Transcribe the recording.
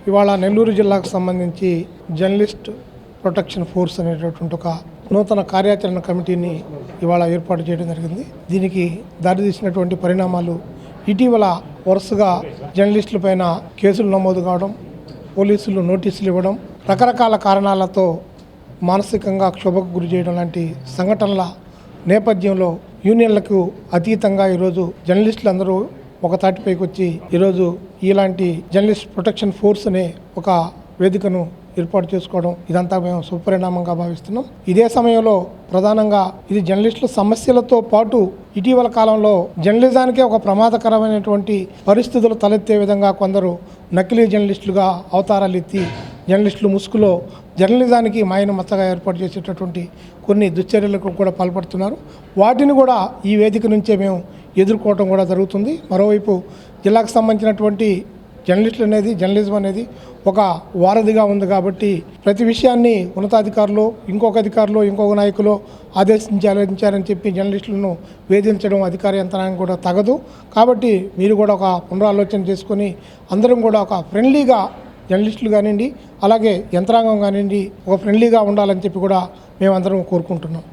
ఇవాళ నెల్లూరు జిల్లాకు సంబంధించి జర్నలిస్ట్ ప్రొటెక్షన్ ఫోర్స్ అనేటటువంటి ఒక నూతన కార్యాచరణ కమిటీని ఇవాళ ఏర్పాటు చేయడం జరిగింది. దీనికి దారితీసినటువంటి పరిణామాలు ఇటీవల వరుసగా జర్నలిస్టుల పైన కేసులు నమోదు కావడం, పోలీసులు నోటీసులు ఇవ్వడం, రకరకాల కారణాలతో మానసికంగా క్షోభకు గురి చేయడం లాంటి సంఘటనల నేపథ్యంలో యూనియన్లకు అతీతంగా ఈరోజు జర్నలిస్టులు అందరూ ఒక తాటిపైకి వచ్చి ఈరోజు ఇలాంటి జర్నలిస్ట్ ప్రొటెక్షన్ ఫోర్స్ అనే ఒక వేదికను ఏర్పాటు చేసుకోవడం ఇదంతా మేము సుపరిణామంగా భావిస్తున్నాం. ఇదే సమయంలో ప్రధానంగా ఇది జర్నలిస్టుల సమస్యలతో పాటు ఇటీవల కాలంలో జర్నలిజానికే ఒక ప్రమాదకరమైనటువంటి పరిస్థితులు తలెత్తే విధంగా కొందరు నకిలీ జర్నలిస్టులుగా అవతారాలు ఎత్తి జర్నలిస్టులు ముసుగులో జర్నలిజానికి మాయను మచ్చగా ఏర్పాటు చేసేటటువంటి కొన్ని దుశ్చర్యలకు కూడా పాల్పడుతున్నారు. వాటిని కూడా ఈ వేదిక నుంచే మేము ఎదుర్కోవడం కూడా జరుగుతుంది. మరోవైపు జిల్లాకు సంబంధించినటువంటి జర్నలిజం అనేది ఒక వారధిగా ఉంది కాబట్టి ప్రతి విషయాన్ని ఉన్నతాధికారులు ఇంకొక నాయకులు ఆదేశించారని చెప్పి జర్నలిస్టులను వేధించడం అధికార యంత్రాంగం కూడా తగదు. కాబట్టి మీరు కూడా ఒక పునరాలోచన చేసుకొని అందరం కూడా ఒక ఫ్రెండ్లీగా జర్నలిస్టులు కానివ్వండి, అలాగే యంత్రాంగం కానివ్వండి, ఒక ఫ్రెండ్లీగా ఉండాలని చెప్పి కూడా మేమందరం కోరుకుంటున్నాం.